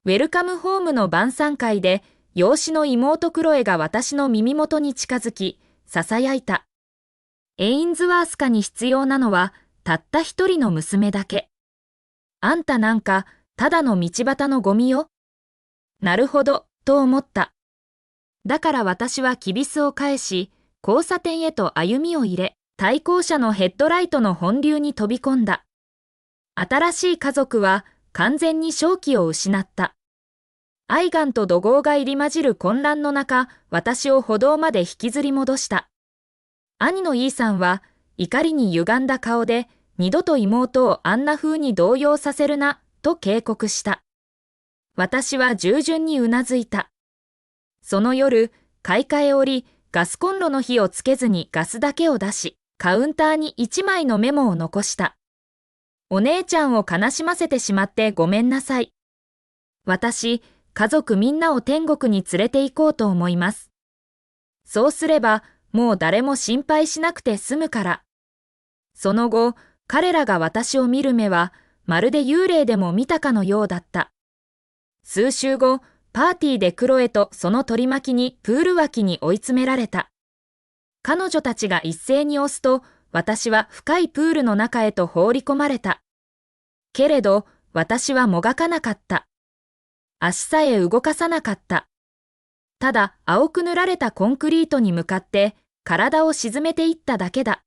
ウェルカムホームの晩餐会で、養子の妹クロエが私の耳元に近づき、囁いた。エインズワース家に必要なのは、たった一人の娘だけ。あんたなんか、ただの道端のゴミよ。なるほど、と思った。だから私はきびすを返し、交差点へと歩みを入れ、対向車のヘッドライトの本流に飛び込んだ。新しい家族は完全に正気を失った。愛玩と怒号が入り混じる混乱の中、私を歩道まで引きずり戻した。兄のイーさんは怒りに歪んだ顔で、二度と妹をあんな風に動揺させるな、と警告した。私は従順にうなずいた。その夜、買い替えおり、ガスコンロの火をつけずにガスだけを出し、カウンターに一枚のメモを残した。お姉ちゃんを悲しませてしまってごめんなさい。私、家族みんなを天国に連れて行こうと思います。そうすれば、もう誰も心配しなくて済むから。その後、彼らが私を見る目は、まるで幽霊でも見たかのようだった。数週後、パーティーでクロエとその取り巻きにプール脇に追い詰められた。彼女たちが一斉に押すと、私は深いプールの中へと放り込まれた。けれど、私はもがかなかった。足さえ動かさなかった。ただ、青く塗られたコンクリートに向かって、体を沈めていっただけだ。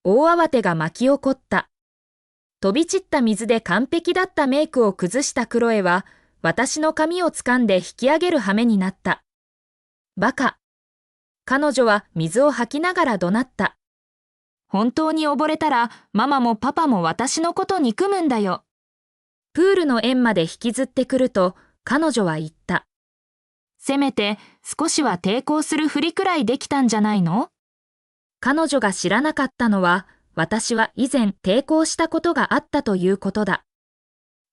大慌てが巻き起こった。飛び散った水で完璧だったメイクを崩したクロエは、私の髪を掴んで引き上げる羽目になった。バカ。彼女は水を吐きながら怒鳴った。本当に溺れたら、ママもパパも私のこと憎むんだよ。プールの縁まで引きずってくると、彼女は言った。せめて少しは抵抗するふりくらいできたんじゃないの？彼女が知らなかったのは、私は以前抵抗したことがあったということだ。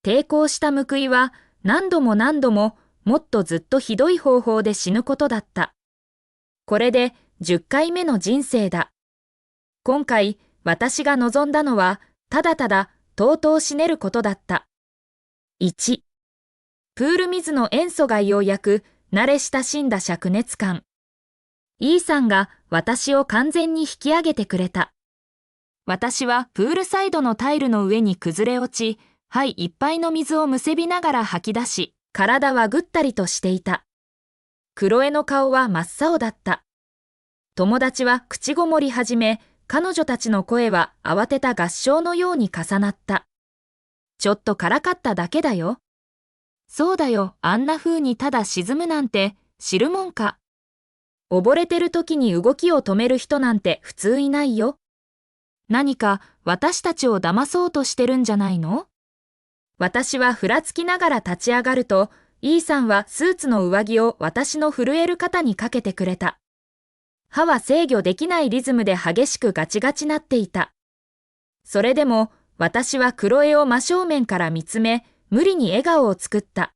抵抗した報いは、何度も何度も、もっとずっとひどい方法で死ぬことだった。これで10回目の人生だ。今回、私が望んだのは、ただただ、とうとう死ねることだった。1、プール水の塩素がようやく、慣れ親しんだ灼熱感。イーさんが私を完全に引き上げてくれた。私はプールサイドのタイルの上に崩れ落ち、肺いっぱいの水をむせびながら吐き出し、体はぐったりとしていた。クロエの顔は真っ青だった。友達は口ごもり始め、彼女たちの声は慌てた合唱のように重なった。ちょっとからかっただけだよ。そうだよ、あんな風にただ沈むなんて知るもんか。溺れてる時に動きを止める人なんて普通いないよ。何か私たちを騙そうとしてるんじゃないの？私はふらつきながら立ち上がると、イーさんはスーツの上着を私の震える肩にかけてくれた。歯は制御できないリズムで激しくガチガチなっていた。それでも私はクロエを真正面から見つめ、無理に笑顔を作った。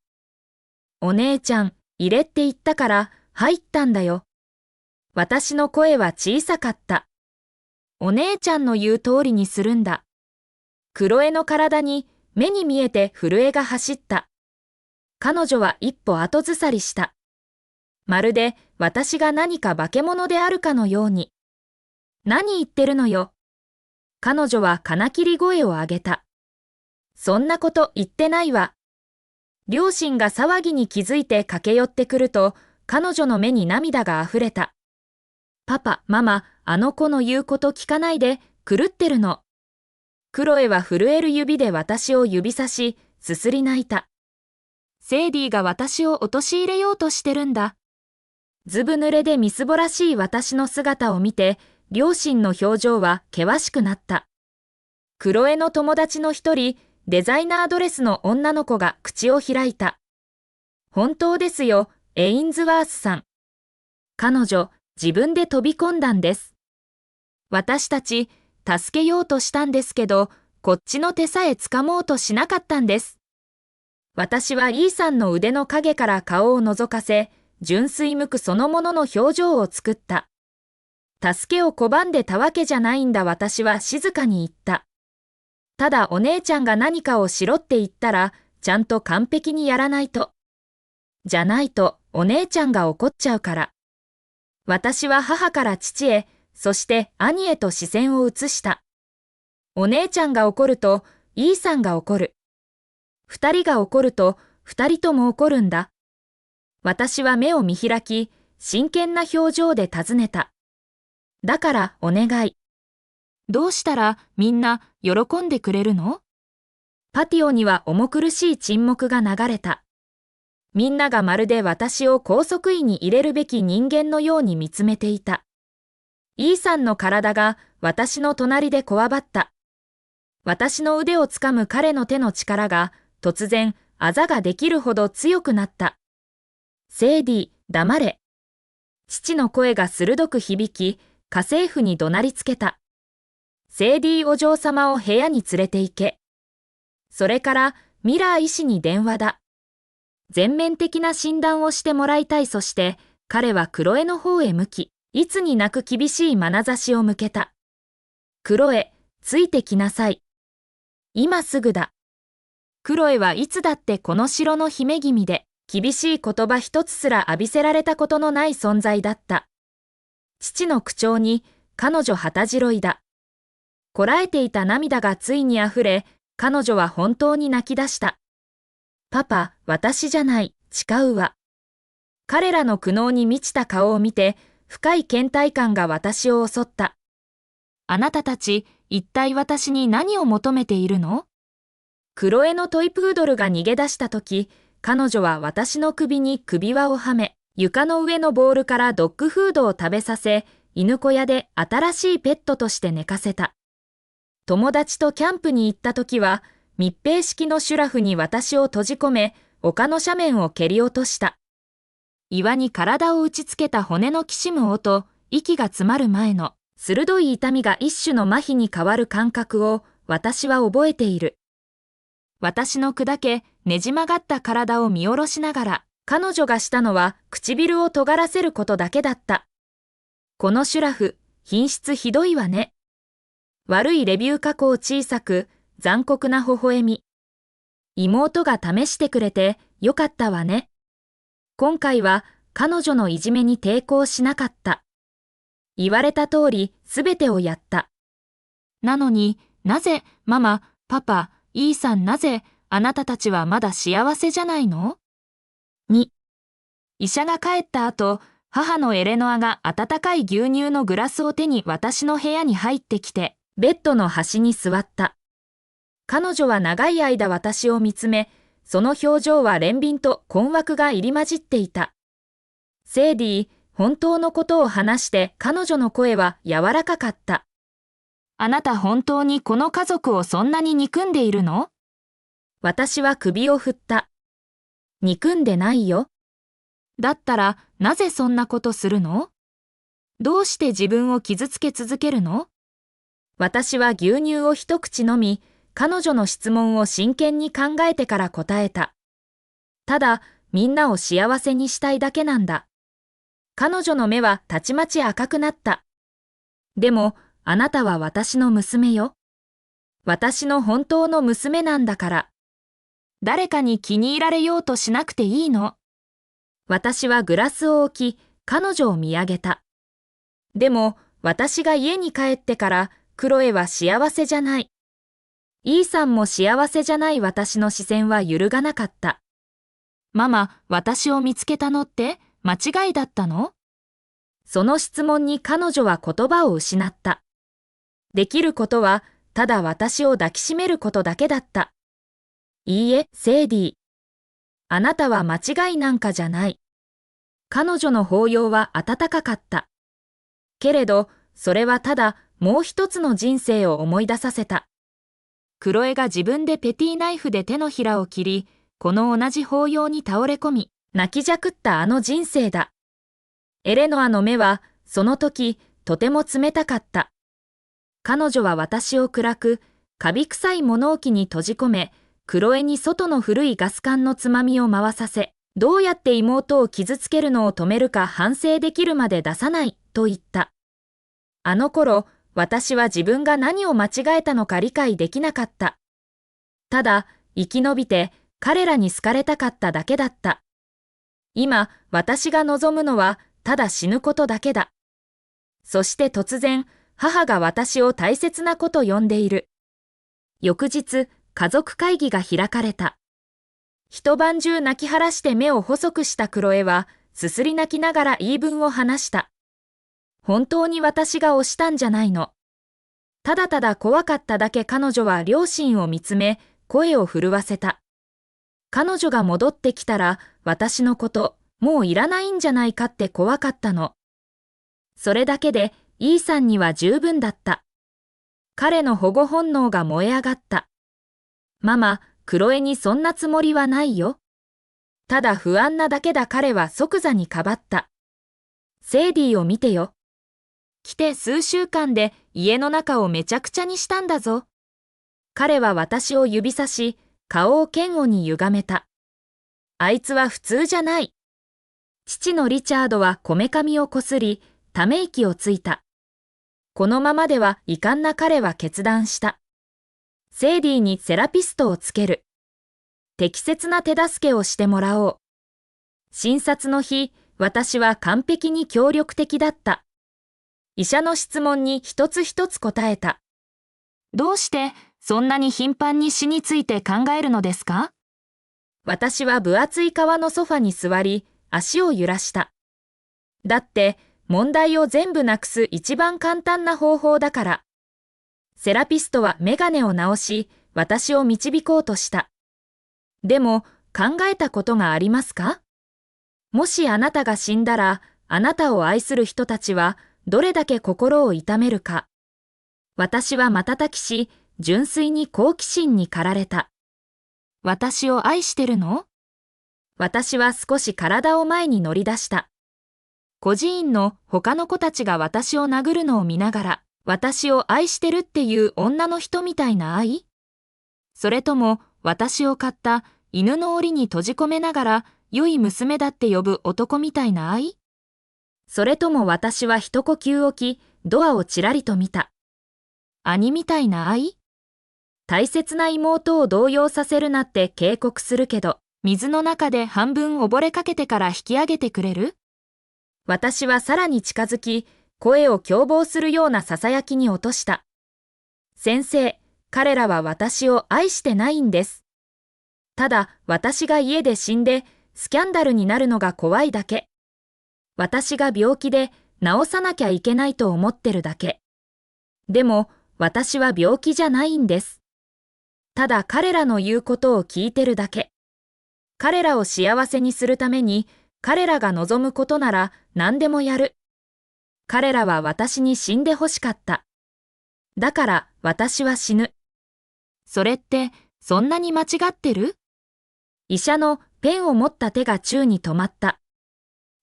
お姉ちゃん、入れって言ったから入ったんだよ。私の声は小さかった。お姉ちゃんの言う通りにするんだ。クロエの体に目に見えて震えが走った。彼女は一歩後ずさりした。まるで私が何か化け物であるかのように。何言ってるのよ。彼女は金切り声を上げた。そんなこと言ってないわ。両親が騒ぎに気づいて駆け寄ってくると、彼女の目に涙があふれた。パパ、ママ、あの子の言うこと聞かないで、狂ってるの。クロエは震える指で私を指さし、すすり泣いた。セイディが私を陥れようとしてるんだ。ずぶ濡れでみすぼらしい私の姿を見て、両親の表情は険しくなった。クロエの友達の一人、デザイナードレスの女の子が口を開いた。本当ですよ、エインズワースさん。彼女、自分で飛び込んだんです。私たち、助けようとしたんですけど、こっちの手さえ掴もうとしなかったんです。私はイーさんの腕の影から顔を覗かせ、純粋無垢そのものの表情を作った。助けを拒んでたわけじゃないんだ。私は静かに言った。ただお姉ちゃんが何かをしろって言ったら、ちゃんと完璧にやらないと。じゃないとお姉ちゃんが怒っちゃうから。私は母から父へ、そして兄へと視線を移した。お姉ちゃんが怒ると、イーさんが怒る。二人が怒ると、二人とも怒るんだ。私は目を見開き、真剣な表情で尋ねた。だからお願い。どうしたらみんな喜んでくれるの？パティオには重苦しい沈黙が流れた。みんながまるで私を拘束位に入れるべき人間のように見つめていた。イーさんの体が私の隣でこわばった。私の腕をつかむ彼の手の力が突然あざができるほど強くなった。セイディ、黙れ。父の声が鋭く響き、家政婦に怒鳴りつけた。セイディお嬢様を部屋に連れて行け。それからミラー医師に電話だ。全面的な診断をしてもらいたい。そして彼はクロエの方へ向き、いつになく厳しい眼差しを向けた。クロエ、ついてきなさい。今すぐだ。クロエはいつだってこの城の姫君で、厳しい言葉一つすら浴びせられたことのない存在だった。父の口調に、彼女旗白いだ。こらえていた涙がついにあふれ、彼女は本当に泣き出した。パパ、私じゃない、誓うわ。彼らの苦悩に満ちた顔を見て、深い倦怠感が私を襲った。あなたたち、一体私に何を求めているの？クロエのトイプードルが逃げ出したとき、彼女は私の首に首輪をはめ、床の上のボールからドッグフードを食べさせ、犬小屋で新しいペットとして寝かせた。友達とキャンプに行ったときは、密閉式のシュラフに私を閉じ込め、丘の斜面を蹴り落とした。岩に体を打ちつけた骨のきしむ音、息が詰まる前の鋭い痛みが一種の麻痺に変わる感覚を私は覚えている。私の砕け、ねじ曲がった体を見下ろしながら、彼女がしたのは唇を尖らせることだけだった。このシュラフ、品質ひどいわね。悪いレビュー加工小さく、残酷な微笑み。妹が試してくれてよかったわね。今回は彼女のいじめに抵抗しなかった。言われた通りすべてをやった。なのになぜママ、パパ、イーさんなぜあなたたちはまだ幸せじゃないの？ 2. 医者が帰った後、母のエレノアが温かい牛乳のグラスを手に私の部屋に入ってきて、ベッドの端に座った。彼女は長い間私を見つめ、その表情は憐憫と困惑が入り混じっていた。セイディ、本当のことを話して彼女の声は柔らかかった。あなた本当にこの家族をそんなに憎んでいるの？私は首を振った。憎んでないよ。だったらなぜそんなことするの？どうして自分を傷つけ続けるの？私は牛乳を一口飲み、彼女の質問を真剣に考えてから答えた。ただ、みんなを幸せにしたいだけなんだ。彼女の目はたちまち赤くなった。でも、あなたは私の娘よ。私の本当の娘なんだから。誰かに気に入られようとしなくていいの。私はグラスを置き、彼女を見上げた。でも、私が家に帰ってから、クロエは幸せじゃない。イーさんも幸せじゃない。私の視線は揺るがなかった。ママ、私を見つけたのって間違いだったの？その質問に彼女は言葉を失った。できることは、ただ私を抱きしめることだけだった。いいえ、セイディ。あなたは間違いなんかじゃない。彼女の抱擁は温かかった。けれど、それはただもう一つの人生を思い出させた。クロエが自分でペティナイフで手のひらを切り、この同じ抱擁に倒れ込み、泣きじゃくったあの人生だ。エレノアの目は、その時、とても冷たかった。彼女は私を暗く、カビ臭い物置に閉じ込め、クロエに外の古いガス管のつまみを回させ、どうやって妹を傷つけるのを止めるか反省できるまで出さない、と言った。あの頃、私は自分が何を間違えたのか理解できなかった。ただ、生き延びて、彼らに好かれたかっただけだった。今、私が望むのは、ただ死ぬことだけだ。そして突然、母が私を大切な子と呼んでいる。翌日、家族会議が開かれた。一晩中泣き晴らして目を細くしたクロエは、すすり泣きながら言い分を話した。本当に私が押したんじゃないの。ただただ怖かっただけ。彼女は両親を見つめ、声を震わせた。彼女が戻ってきたら、私のこと、もういらないんじゃないかって怖かったの。それだけで、イーさんには十分だった。彼の保護本能が燃え上がった。ママ、クロエにそんなつもりはないよ。ただ不安なだけだ。彼は即座にかばった。セイディを見てよ。来て数週間で家の中をめちゃくちゃにしたんだぞ。彼は私を指さし、顔を嫌悪に歪めた。あいつは普通じゃない。父のリチャードはこめかみをこすり、ため息をついた。このままではいかんな。彼は決断した。セイディにセラピストをつける。適切な手助けをしてもらおう。診察の日、私は完璧に協力的だった。医者の質問に一つ一つ答えた。どうしてそんなに頻繁に死について考えるのですか？私は分厚い革のソファに座り、足を揺らした。だって、問題を全部なくす一番簡単な方法だから。セラピストはメガネを直し、私を導こうとした。でも、考えたことがありますか？もしあなたが死んだら、あなたを愛する人たちは、どれだけ心を痛めるか。私は瞬きし、純粋に好奇心に駆られた。私を愛してるの？私は少し体を前に乗り出した。孤児院の他の子たちが私を殴るのを見ながら、私を愛してるっていう女の人みたいな愛？それとも、私を飼った犬の檻に閉じ込めながら、良い娘だって呼ぶ男みたいな愛？それとも私は一呼吸置き、ドアをちらりと見た。兄みたいな愛？大切な妹を動揺させるなって警告するけど、水の中で半分溺れかけてから引き上げてくれる？私はさらに近づき、声を凶暴するような囁きに落とした。先生、彼らは私を愛してないんです。ただ、私が家で死んで、スキャンダルになるのが怖いだけ。私が病気で治さなきゃいけないと思ってるだけ。でも、私は病気じゃないんです。ただ彼らの言うことを聞いてるだけ。彼らを幸せにするために、彼らが望むことなら何でもやる。彼らは私に死んでほしかった。だから私は死ぬ。それってそんなに間違ってる？医者のペンを持った手が宙に止まった。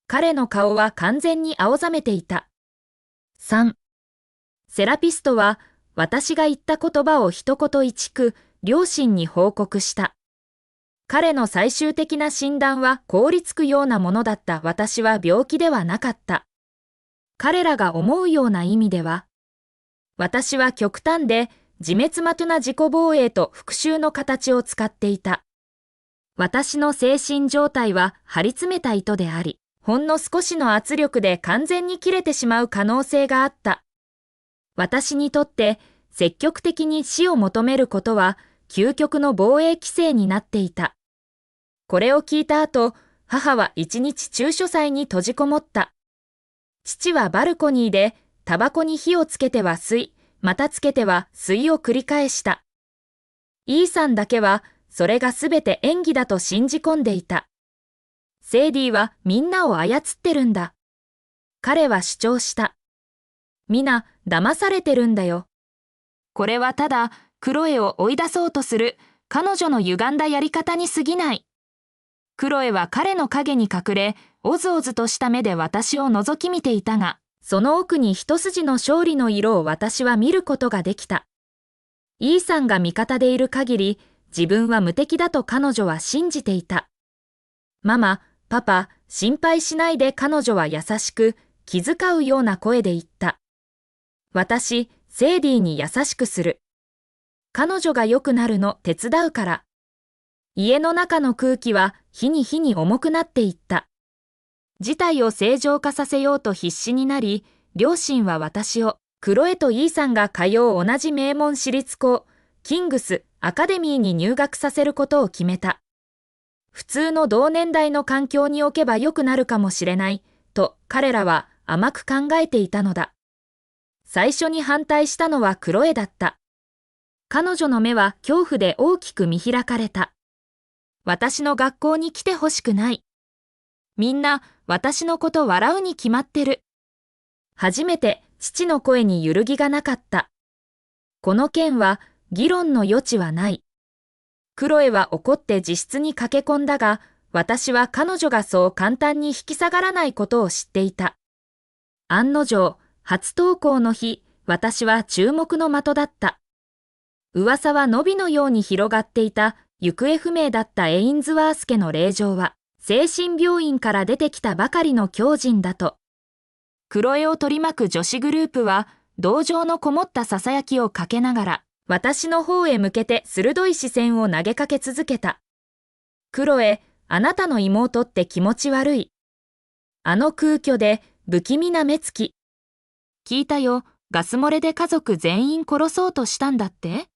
彼の顔は完全に青ざめていた。3. セラピストは私が言った言葉を一言一句両親に報告した。彼の最終的な診断は凍りつくようなものだった。私は病気ではなかった。彼らが思うような意味では。私は極端で自滅的な自己防衛と復讐の形を使っていた。私の精神状態は張り詰めた糸であり、ほんの少しの圧力で完全に切れてしまう可能性があった。私にとって積極的に死を求めることは究極の防衛規制になっていた。これを聞いた後、母は一日中書斎に閉じこもった。父はバルコニーでタバコに火をつけては吸い、またつけては吸いを繰り返した。イーさんだけはそれがすべて演技だと信じ込んでいた。セイディはみんなを操ってるんだ。彼は主張した。皆騙されてるんだよ。これはただクロエを追い出そうとする彼女の歪んだやり方に過ぎない。クロエは彼の影に隠れ、おずおずとした目で私を覗き見ていたが、その奥に一筋の勝利の色を私は見ることができた。イーさんが味方でいる限り、自分は無敵だと彼女は信じていた。ママ、パパ、心配しないで。彼女は優しく、気遣うような声で言った。私、セイディに優しくする。彼女が良くなるの手伝うから。家の中の空気は日に日に重くなっていった。事態を正常化させようと必死になり、両親は私を、クロエとイーさんが通う同じ名門私立校、キングス・アカデミーに入学させることを決めた。普通の同年代の環境に置けば良くなるかもしれない、と彼らは甘く考えていたのだ。最初に反対したのはクロエだった。彼女の目は恐怖で大きく見開かれた。私の学校に来てほしくない。みんな私のこと笑うに決まってる。初めて父の声に揺るぎがなかった。この件は議論の余地はない。クロエは怒って自室に駆け込んだが、私は彼女がそう簡単に引き下がらないことを知っていた。案の定、初登校の日、私は注目の的だった。噂は野火のように広がっていた行方不明だったエインズワース家の令嬢は、精神病院から出てきたばかりの狂人だと。クロエを取り巻く女子グループは、同情のこもったささやきをかけながら、私の方へ向けて鋭い視線を投げかけ続けた。クロエ、あなたの妹って気持ち悪い。あの空虚で不気味な目つき。聞いたよ、ガス漏れで家族全員殺そうとしたんだって？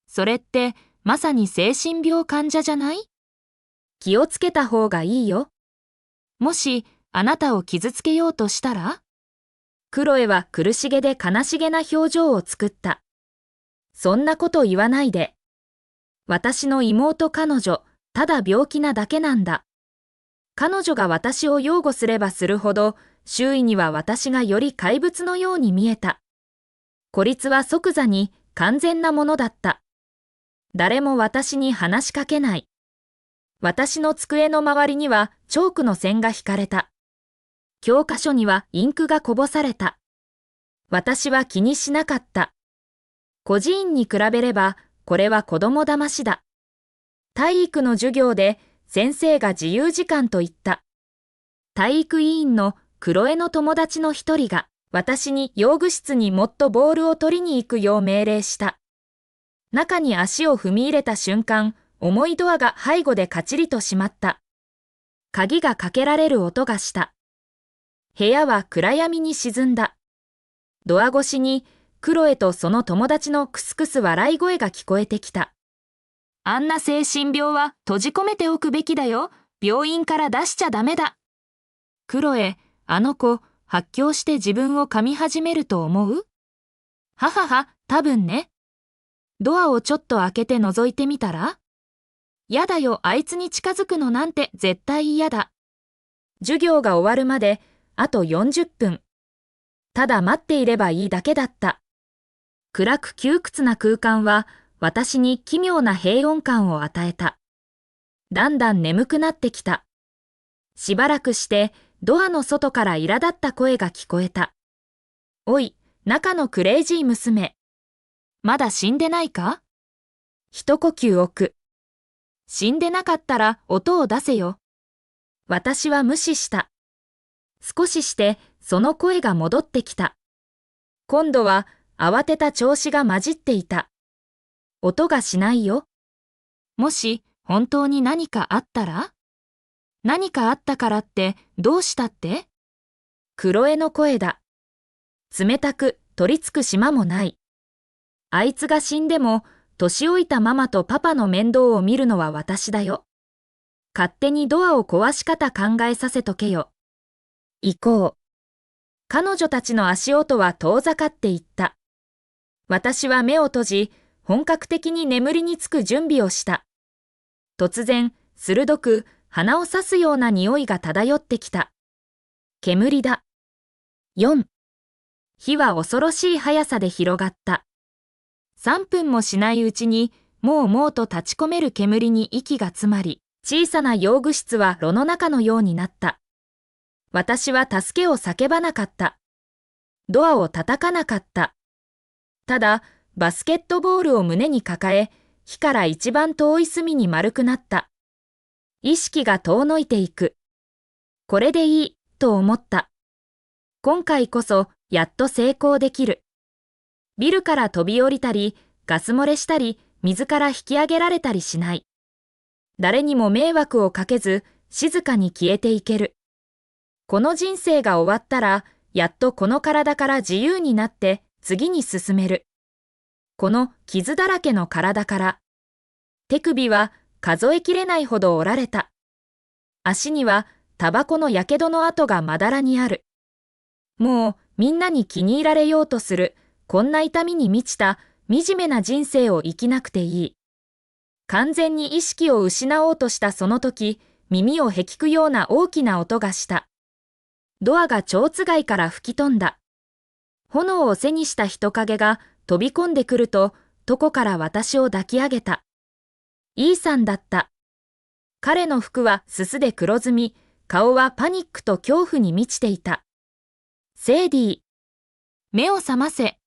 それってまさに精神病患者じゃない？気をつけた方がいいよ。もしあなたを傷つけようとしたら？クロエは苦しげで悲しげな表情を作った。そんなこと言わないで。私の妹彼女、ただ病気なだけなんだ。彼女が私を擁護すればするほど、周囲には私がより怪物のように見えた。孤立は即座に完全なものだった。誰も私に話しかけない。私の机の周りにはチョークの線が引かれた。教科書にはインクがこぼされた。私は気にしなかった。孤児院に比べれば、これは子供騙しだ。体育の授業で先生が自由時間と言った。体育委員のクロエの友達の一人が、私に用具室にもっとボールを取りに行くよう命令した。中に足を踏み入れた瞬間、重いドアが背後でカチリと閉まった。鍵がかけられる音がした。部屋は暗闇に沈んだ。ドア越しに、クロエとその友達のクスクス笑い声が聞こえてきた。あんな精神病は閉じ込めておくべきだよ。病院から出しちゃダメだ。クロエ、あの子、発狂して自分を噛み始めると思う？ははは、多分ね。ドアをちょっと開けて覗いてみたら？やだよ、あいつに近づくのなんて絶対嫌だ。授業が終わるまで、あと40分。ただ待っていればいいだけだった。暗く窮屈な空間は、私に奇妙な平穏感を与えた。だんだん眠くなってきた。しばらくして、ドアの外から苛立った声が聞こえた。おい、中のクレイジー娘。まだ死んでないか？一呼吸置く。死んでなかったら音を出せよ。私は無視した。少しして、その声が戻ってきた。今度は、慌てた調子が混じっていた。音がしないよ。もし、本当に何かあったら？何かあったからって、どうしたって？クロエの声だ。冷たく、取り付く島もない。あいつが死んでも、年老いたママとパパの面倒を見るのは私だよ。勝手にドアを壊し方考えさせとけよ。行こう。彼女たちの足音は遠ざかっていった。私は目を閉じ、本格的に眠りにつく準備をした。突然、鋭く鼻を刺すような匂いが漂ってきた。煙だ。4。火は恐ろしい速さで広がった。3分もしないうちに、もうもうと立ち込める煙に息が詰まり、小さな用具室は炉の中のようになった。私は助けを叫ばなかった。ドアを叩かなかった。ただ、バスケットボールを胸に抱え、火から一番遠い隅に丸くなった。意識が遠のいていく。これでいい、と思った。今回こそ、やっと成功できる。ビルから飛び降りたり、ガス漏れしたり、水から引き上げられたりしない。誰にも迷惑をかけず、静かに消えていける。この人生が終わったら、やっとこの体から自由になって次に進める。この傷だらけの体から。手首は数えきれないほど折られた。足にはタバコのやけどの跡がまだらにある。もうみんなに気に入られようとする、こんな痛みに満ちた惨めな人生を生きなくていい。完全に意識を失おうとしたその時、耳をへきくような大きな音がした。ドアが蝶番から吹き飛んだ。炎を背にした人影が飛び込んでくると、床から私を抱き上げた。イーさんだった。彼の服はすすで黒ずみ、顔はパニックと恐怖に満ちていた。セイディ、目を覚ませ。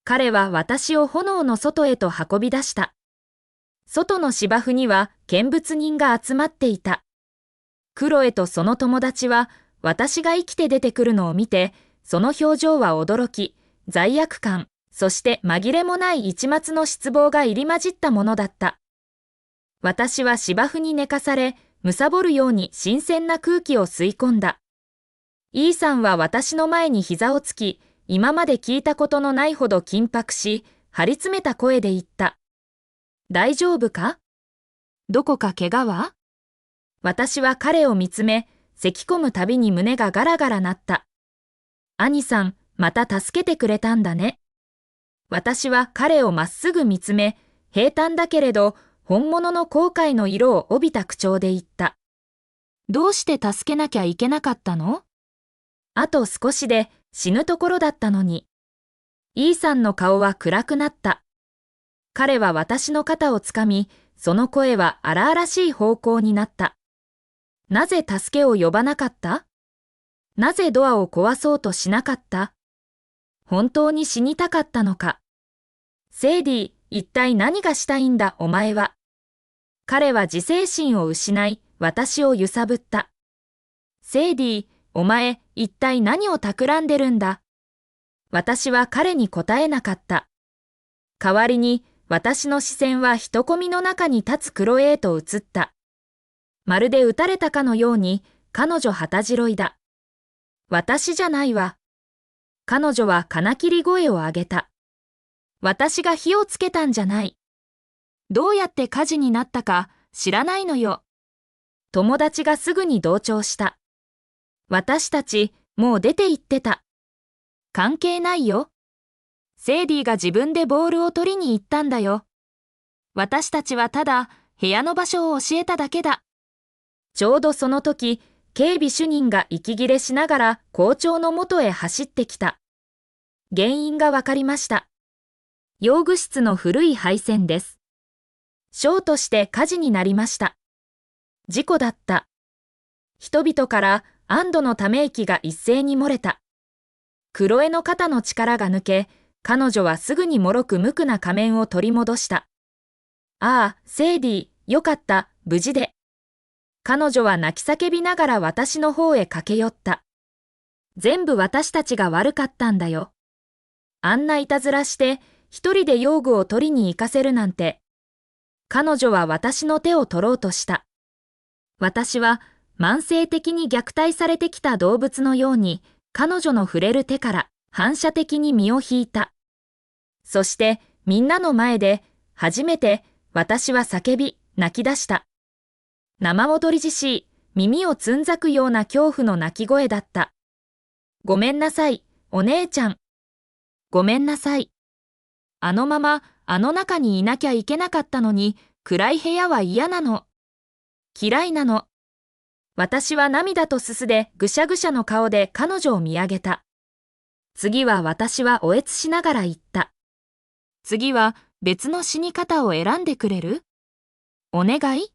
彼は私を炎の外へと運び出した。外の芝生には見物人が集まっていた。クロエとその友達は私が生きて出てくるのを見て、その表情は驚き、罪悪感、そして紛れもない一抹の失望が入り混じったものだった。私は芝生に寝かされ、貪るように新鮮な空気を吸い込んだ。イーさんは私の前に膝をつき、今まで聞いたことのないほど緊迫し、張り詰めた声で言った。大丈夫か？どこか怪我は？私は彼を見つめ、咳き込むたびに胸がガラガラ鳴った。兄さん、また助けてくれたんだね。私は彼をまっすぐ見つめ、平坦だけれど、本物の後悔の色を帯びた口調で言った。どうして助けなきゃいけなかったの？あと少しで死ぬところだったのに。イーさんの顔は暗くなった。彼は私の肩をつかみ、その声は荒々しい方向になった。なぜ助けを呼ばなかった？なぜドアを壊そうとしなかった？本当に死にたかったのか？セイディ、一体何がしたいんだお前は。彼は自制心を失い、私を揺さぶった。セイディ、お前、一体何を企んでるんだ？私は彼に答えなかった。代わりに、私の視線は人混みの中に立つクロエへと移った。まるで撃たれたかのように、彼女旗白いだ。私じゃないわ。彼女は金切り声を上げた。私が火をつけたんじゃない。どうやって火事になったか知らないのよ。友達がすぐに同調した。私たち、もう出て行ってた。関係ないよ。セイディが自分でボールを取りに行ったんだよ。私たちはただ部屋の場所を教えただけだ。ちょうどその時、警備主任が息切れしながら校長の元へ走ってきた。原因がわかりました。用具室の古い配線です。ショートして火事になりました。事故だった。人々から安堵のため息が一斉に漏れた。クロエの肩の力が抜け、彼女はすぐに脆く無垢な仮面を取り戻した。ああ、セイディ、よかった、無事で。彼女は泣き叫びながら私の方へ駆け寄った。全部私たちが悪かったんだよ。あんないたずらして、一人で用具を取りに行かせるなんて。彼女は私の手を取ろうとした。私は慢性的に虐待されてきた動物のように、彼女の触れる手から反射的に身を引いた。そしてみんなの前で初めて私は叫び泣き出した。生戻りじしい耳をつんざくような恐怖の泣き声だった。ごめんなさい、お姉ちゃん。ごめんなさい。あのままあの中にいなきゃいけなかったのに暗い部屋は嫌なの。嫌いなの。私は涙とすすでぐしゃぐしゃの顔で彼女を見上げた。次は私はおえつしながら言った。次は別の死に方を選んでくれる？お願い？